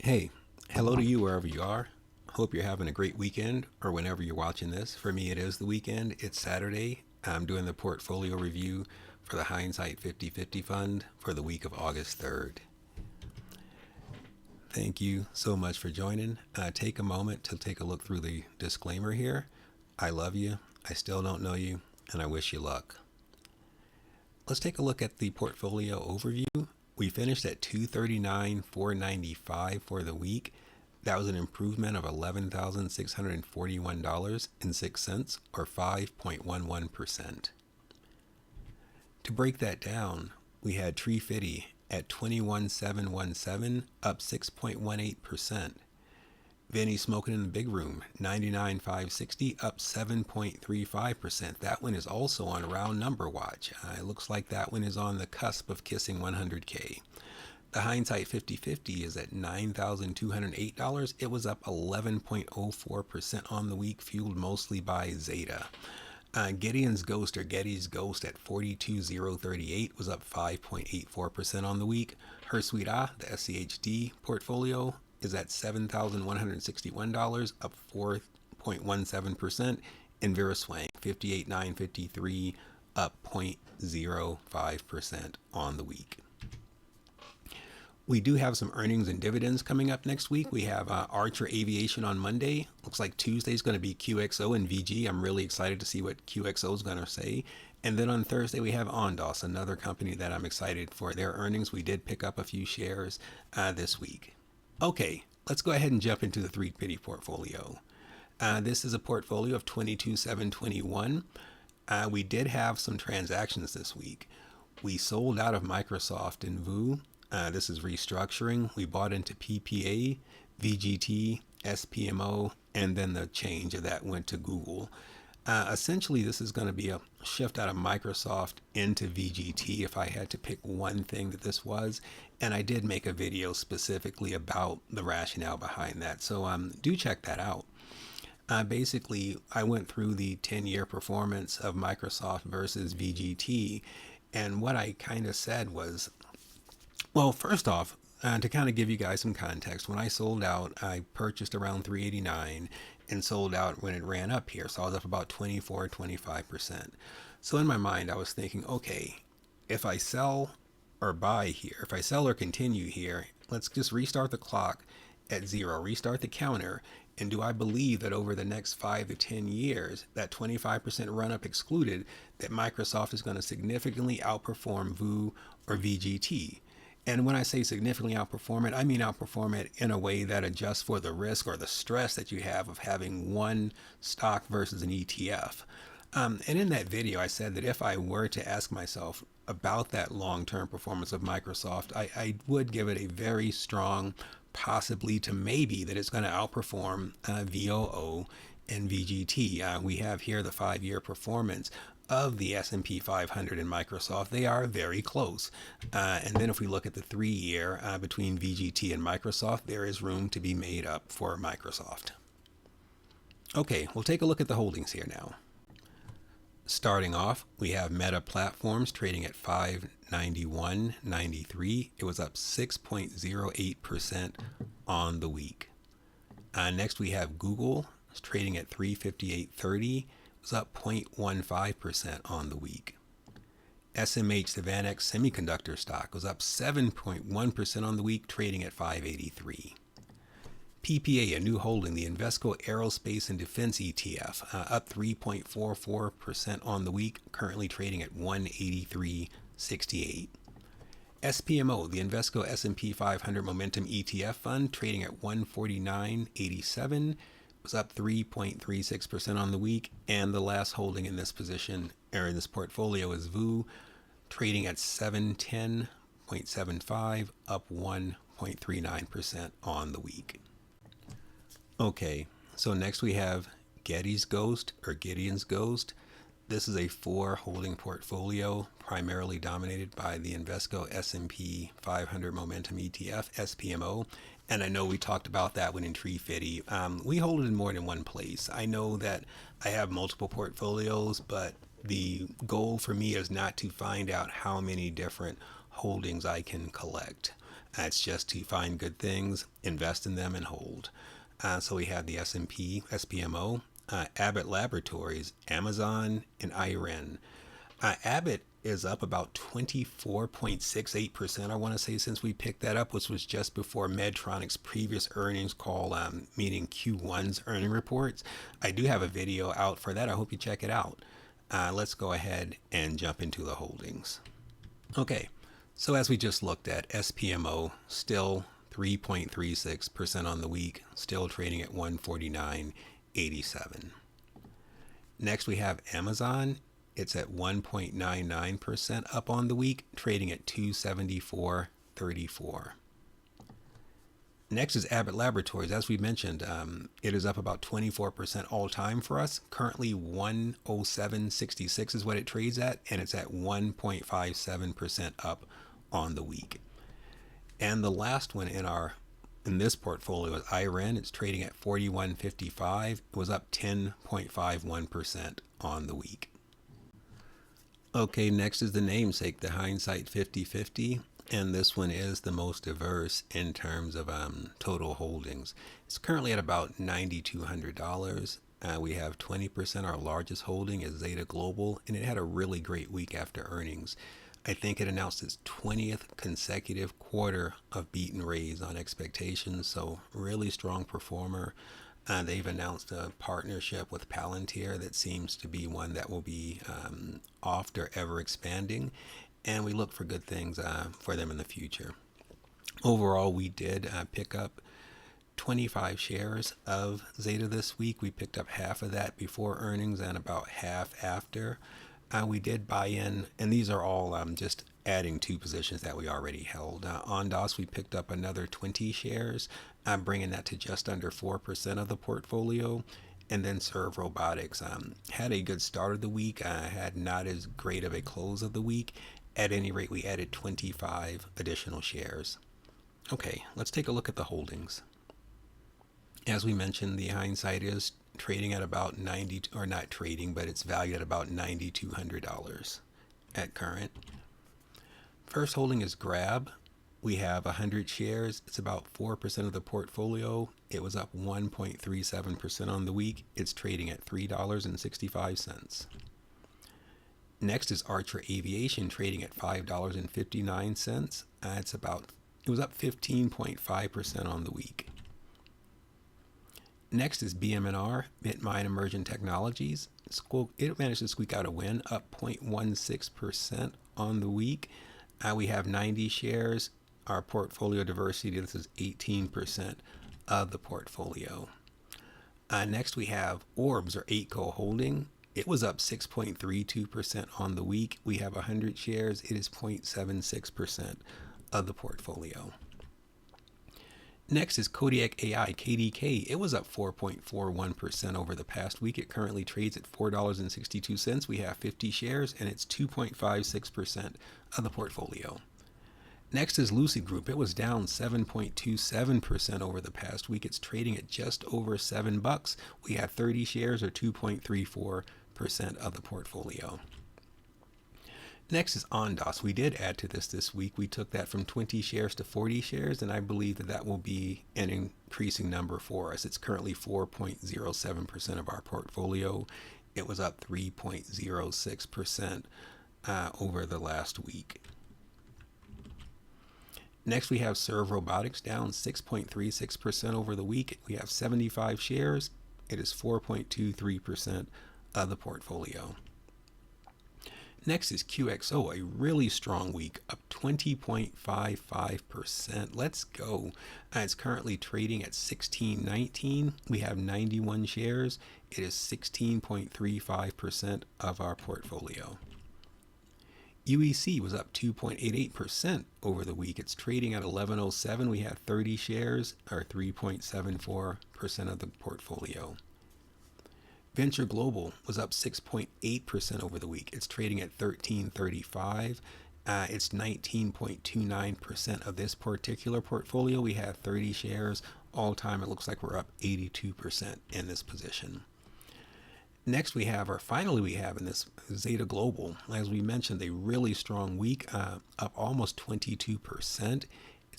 Hey, hello to you wherever you are. Hope you're having a great weekend or whenever you're watching this. For me, it is the weekend. It's Saturday. I'm doing the portfolio review for the Hindsight 50/50 fund for the week of August 3rd. Thank you so much for joining. Take a moment to take a look through the disclaimer here. I love you. I still don't know you, and I wish you luck. Let's take a look at the portfolio overview. We finished at 239,495 for the week. That was an improvement of $11,641.06 or 5.11%. To break that down, we had treeFiddy at 21,717 up 6.18%. vinnieSmokinInTheBigRoom 99,560 up 7.35%. That one is also on round number watch. It looks like that one is on the cusp of kissing 100K. The Hindsight 50/50 is at $9,208. It was up 11.04% on the week, fueled mostly by ZETA. GideonsGhost or Getty's Ghost at 42,038 was up 5.84% on the week. herSweetA, the SCHD portfolio, is at $7,161, up 4.17%, and veraSwang 58,953, up 0.05% on the week. We do have some earnings and dividends coming up next week. We have Archer Aviation on Monday. Looks like Tuesday is going to be QXO and VG. I'm really excited to see what QXO is going to say. And then on Thursday, we have Ondas, another company that I'm excited for their earnings. We did pick up a few shares this week. Okay, let's go ahead and jump into the treeFiddy portfolio. This is a portfolio of 22,721. We did have some transactions this week. We sold out of Microsoft and VU. This is restructuring. We bought into PPA, VGT, SPMO, and then the change of that went to Google. Essentially, this is going to be a shift out of Microsoft into VGT if I had to pick one thing that this was. And I did make a video specifically about the rationale behind that. So do check that out. Basically, I went through the 10-year performance of Microsoft versus VGT. And what I kind of said was, well, first off, to kind of give you guys some context, when I sold out, I purchased around 389 and sold out when it ran up here. So I was up about 25%. So in my mind, I was thinking, okay, if I sell or buy here, if I sell or continue here, let's just restart the clock at 0, restart the counter. And do I believe that over the next 5 to 10 years, that 25% run up excluded, that Microsoft is going to significantly outperform VU or VGT? And when I say significantly outperform it, I mean outperform it in a way that adjusts for the risk or the stress that you have of having one stock versus an ETF. And in that video, I said that if I were to ask myself about that long-term performance of Microsoft, I would give it a very strong possibly to maybe that it's going to outperform VOO and VGT. We have here the 5-year performance of the S&P 500 and Microsoft. They are very close. And then if we look at the 3-year between VGT and Microsoft, there is room to be made up for Microsoft. Okay, we'll take a look at the holdings here now. Starting off, we have Meta Platforms trading at $591.93. It was up 6.08% on the week. Next, we have Google. It's trading at $358.30. It was up 0.15% on the week. SMH, the VanEck semiconductor stock, was up 7.1% on the week, trading at $583. PPA, a new holding, the Invesco Aerospace and Defense ETF, up 3.44% on the week, currently trading at $183.68. SPMO, the Invesco S&P 500 Momentum ETF Fund, trading at $149.87, was up 3.36% on the week, and the last holding in this position, or in this portfolio, is VU, trading at $710.75, up 1.39% on the week. Okay, so next we have Getty's Ghost or Gideon's Ghost. This is a 4-holding portfolio, primarily dominated by the Invesco S&P 500 Momentum ETF, SPMO. And I know we talked about that one in treeFiddy. We hold it in more than one place. I know that I have multiple portfolios, but the goal for me is not to find out how many different holdings I can collect. It's just to find good things, invest in them, and hold. So we have the S&P, SPMO, Abbott Laboratories, Amazon, and IREN. Abbott is up about 24.68%, I want to say, since we picked that up, which was just before Medtronic's previous earnings call, meaning Q1's earning reports. I do have a video out for that. I hope you check it out. Let's go ahead and jump into the holdings. Okay, so as we just looked at, SPMO still 3.36% on the week, still trading at 149.87. Next we have Amazon. It's at 1.99% up on the week, trading at 274.34. Next is Abbott Laboratories. As we mentioned, it is up about 24% all time for us. Currently 107.66 is what it trades at, and it's at 1.57% up on the week. And the last one in this portfolio is IREN. It's trading at 41.55. It was up 10.51% on the week. Okay, next is the namesake, the Hindsight 50/50, and this one is the most diverse in terms of total holdings. It's currently at about $9,200. We have 20%. Our largest holding is ZETA Global, and it had a really great week after earnings. I think it announced its 20th consecutive quarter of beat and raise on expectations, so really strong performer. They've announced a partnership with Palantir that seems to be one that will be oft or ever expanding, and we look for good things for them in the future. Overall, we did pick up 25 shares of ZETA this week. We picked up half of that before earnings and about half after. We did buy in, and these are all just adding to positions that we already held. On DOS, we picked up another 20 shares, bringing that to just under 4% of the portfolio. And then Serve Robotics had a good start of the week, had not as great of a close of the week. At any rate, we added 25 additional shares. Okay, let's take a look at the holdings. As we mentioned, the Hindsight is trading at about 90, or not trading, but it's valued at about $9,200 at current. First holding is Grab. We have 100 shares. It's about 4% of the portfolio. It was up 1.37% on the week. It's trading at $3.65. Next is Archer Aviation, trading at $5.59. It was up 15.5% on the week. Next is BMNR, Bitmine Emerging Technologies. It managed to squeak out a win, up 0.16% on the week. We have 90 shares. Our portfolio diversity, this is 18% of the portfolio. Next we have Orbs, or 8Co Holding. It was up 6.32% on the week. We have 100 shares. It is 0.76% of the portfolio. Next is Kodiak AI, KDK. It was up 4.41% over the past week. It currently trades at $4.62. We have 50 shares, and it's 2.56% of the portfolio. Next is Lucid Group. It was down 7.27% over the past week. It's trading at just over $7. We have 30 shares, or 2.34% of the portfolio. Next is Ondas. We did add to this week. We took that from 20 shares to 40 shares, and I believe that will be an increasing number for us. It's currently 4.07% of our portfolio. It was up 3.06% over the last week. Next, we have Serve Robotics, down 6.36% over the week. We have 75 shares. It is 4.23% of the portfolio. Next is QXO, a really strong week, up 20.55%. Let's go. It's currently trading at $16.19. We have 91 shares. It is 16.35% of our portfolio. UEC was up 2.88% over the week. It's trading at $11.07. We have 30 shares, or 3.74% of the portfolio. Venture Global was up 6.8% over the week. It's trading at $13.35. It's 19.29% of this particular portfolio. We have 30 shares. All time, it looks like we're up 82% in this position. Next, finally we have in this ZETA Global. As we mentioned, a really strong week, up almost 22%.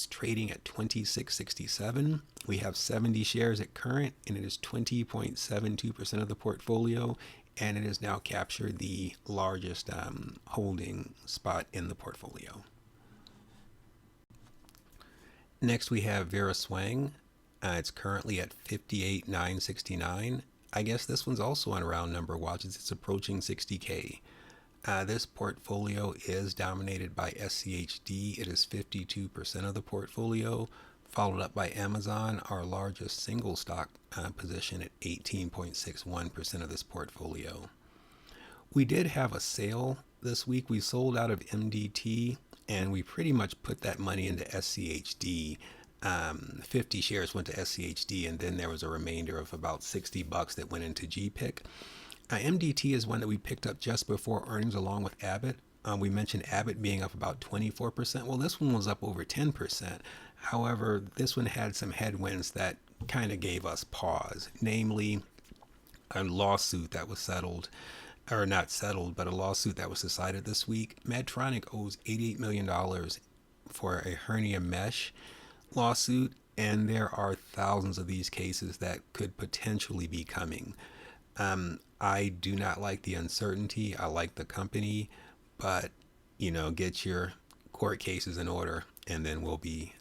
It's trading at 26.67. We have 70 shares at current, and it is 20.72% of the portfolio, and it has now captured the largest holding spot in the portfolio. Next, we have veraSwang. It's currently at 58,969. I guess this one's also on round number watches. It's approaching 60K. This portfolio is dominated by SCHD. It is 52% of the portfolio, followed up by Amazon, our largest single stock position at 18.61% of this portfolio. We did have a sale this week. We sold out of MDT, and we pretty much put that money into SCHD. 50 shares went to SCHD, and then there was a remainder of about $60 that went into GPIC. MDT is one that we picked up just before earnings along with Abbott. We mentioned Abbott being up about 24%. Well, this one was up over 10%. However, this one had some headwinds that kind of gave us pause, namely a lawsuit that was settled, or not settled, but a lawsuit that was decided this week. Medtronic owes $88 million for a hernia mesh lawsuit, and there are thousands of these cases that could potentially be coming. I do not like the uncertainty. I like the company, but get your court cases in order, and then we'll be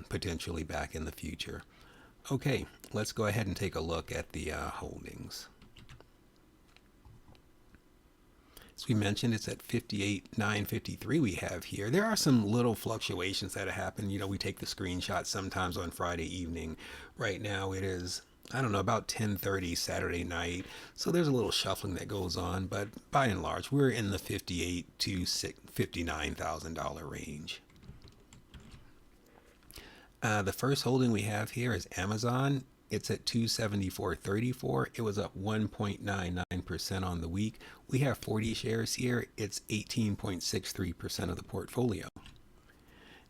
potentially back in the future. Okay, let's go ahead and take a look at the holdings. As we mentioned, it's at 58,953 we have here. There are some little fluctuations that have happened. We take the screenshots sometimes on Friday evening. Right now it is, I don't know, about 10:30 Saturday night. So there's a little shuffling that goes on, but by and large, we're in the $58,000 to $59,000 range. The first holding we have here is Amazon. It's at 274.34. It was up 1.99% on the week. We have 40 shares here. It's 18.63% of the portfolio.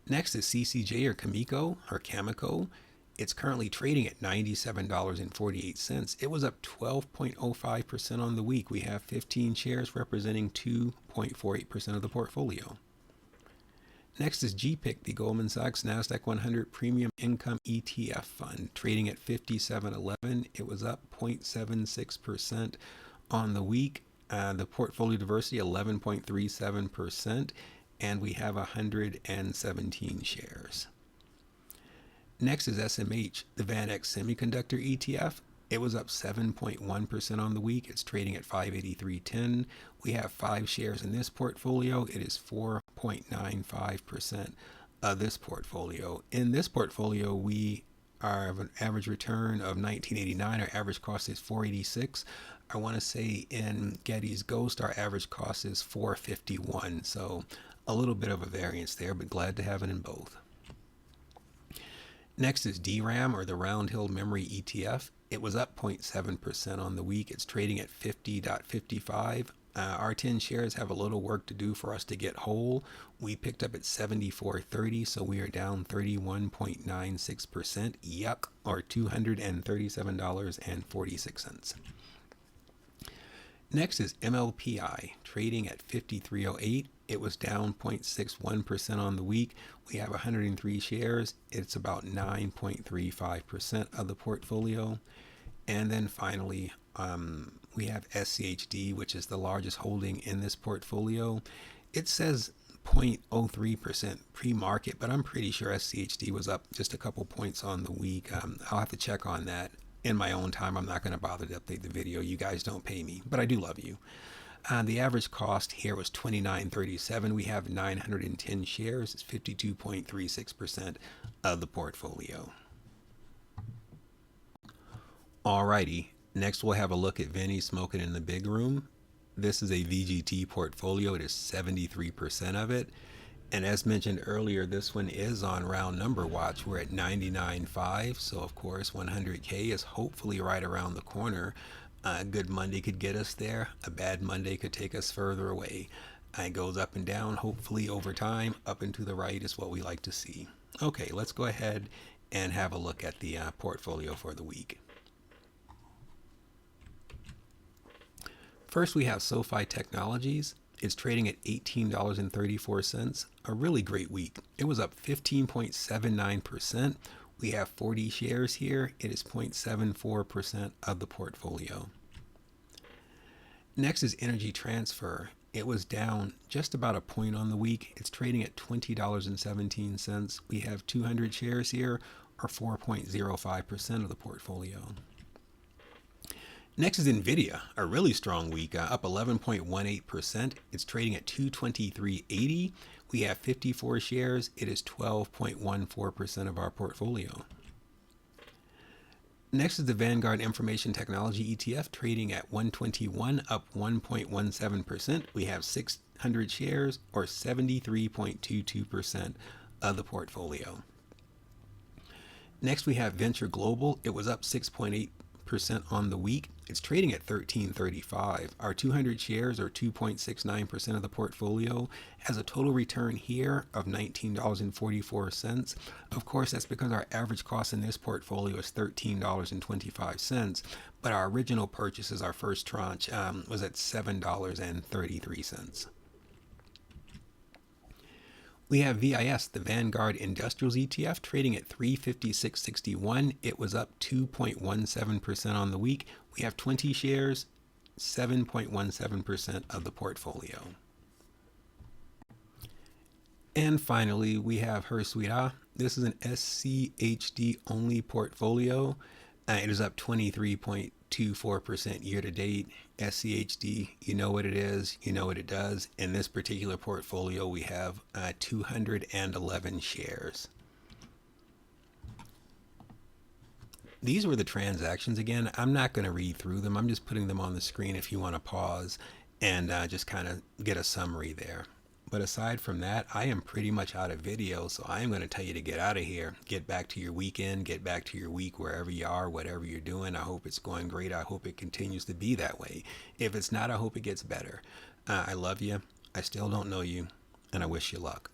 Next is CCJ or Cameco. It's currently trading at $97.48. It was up 12.05% on the week. We have 15 shares representing 2.48% of the portfolio. Next is GPIC, the Goldman Sachs Nasdaq 100 Premium Income ETF Fund, trading at $57.11. It was up 0.76% on the week. The portfolio diversity 11.37%, and we have 117 shares. Next is SMH, the VanEck Semiconductor ETF. It was up 7.1% on the week. It's trading at $583.10. We have 5 shares in this portfolio. It is 4.95% of this portfolio. In this portfolio, we have an average return of 1989. Our average cost is 486. I want to say in gideonsGhost, our average cost is 451. So a little bit of a variance there, but glad to have it in both. Next is DRAM, or the Round Hill Memory ETF. It was up 0.7% on the week. It's trading at 50.55. Our 10 shares have a little work to do for us to get whole. We picked up at 74.30, so we are down 31.96%. Yuck, or $237.46. Next is MLPI, trading at 53.08. It was down 0.61% on the week. We have 103 shares. It's about 9.35% of the portfolio. And then finally, we have SCHD, which is the largest holding in this portfolio. It says 0.03% pre-market, but I'm pretty sure SCHD was up just a couple points on the week. I'll have to check on that in my own time. I'm not going to bother to update the video. You guys don't pay me, but I do love you. The average cost here was $29.37. We have 910 shares. It's 52.36% of the portfolio. Alrighty, next we'll have a look at vinnieSmokinInTheBigRoom. This is a VGT portfolio. It is 73% of it. And as mentioned earlier, this one is on round number watch. We're at 99.5. So of course, 100K is hopefully right around the corner. A good Monday could get us there. A bad Monday could take us further away. It goes up and down, hopefully over time. Up and to the right is what we like to see. Okay, let's go ahead and have a look at the portfolio for the week. First, we have SoFi Technologies. It's trading at $18.34. A really great week. It was up 15.79%. We have 40 shares here. It is 0.74% of the portfolio. Next is Energy Transfer. It was down just about a point on the week. It's trading at $20.17. We have 200 shares here, or 4.05% of the portfolio. Next is NVIDIA, a really strong week, up 11.18%. It's trading at $223.80. We have 54 shares. It is 12.14% of our portfolio. Next is the Vanguard Information Technology ETF, trading at 121, up 1.17%. We have 600 shares, or 73.22% of the portfolio. Next, we have Venture Global. It was up 6.8% on the week. It's trading at $13.35. Our 200 shares, or 2.69% of the portfolio, has a total return here of $19.44. Of course, that's because our average cost in this portfolio is $13.25, but our original purchases, our first tranche, was at $7.33. We have VIS, the Vanguard Industrials ETF, trading at $356.61. It was up 2.17% on the week. We have 20 shares, 7.17% of the portfolio. And finally, we have herSweetA. This is an SCHD only portfolio. It is up 23.24% year to date. SCHD, you know what it is, you know what it does. In this particular portfolio, we have 211 shares. These were the transactions again. I'm not going to read through them. I'm just putting them on the screen if you want to pause and just kind of get a summary there. But aside from that, I am pretty much out of video, so I am going to tell you to get out of here. Get back to your weekend, get back to your week, wherever you are, whatever you're doing. I hope it's going great. I hope it continues to be that way. If it's not, I hope it gets better. I love you. I still don't know you, and I wish you luck.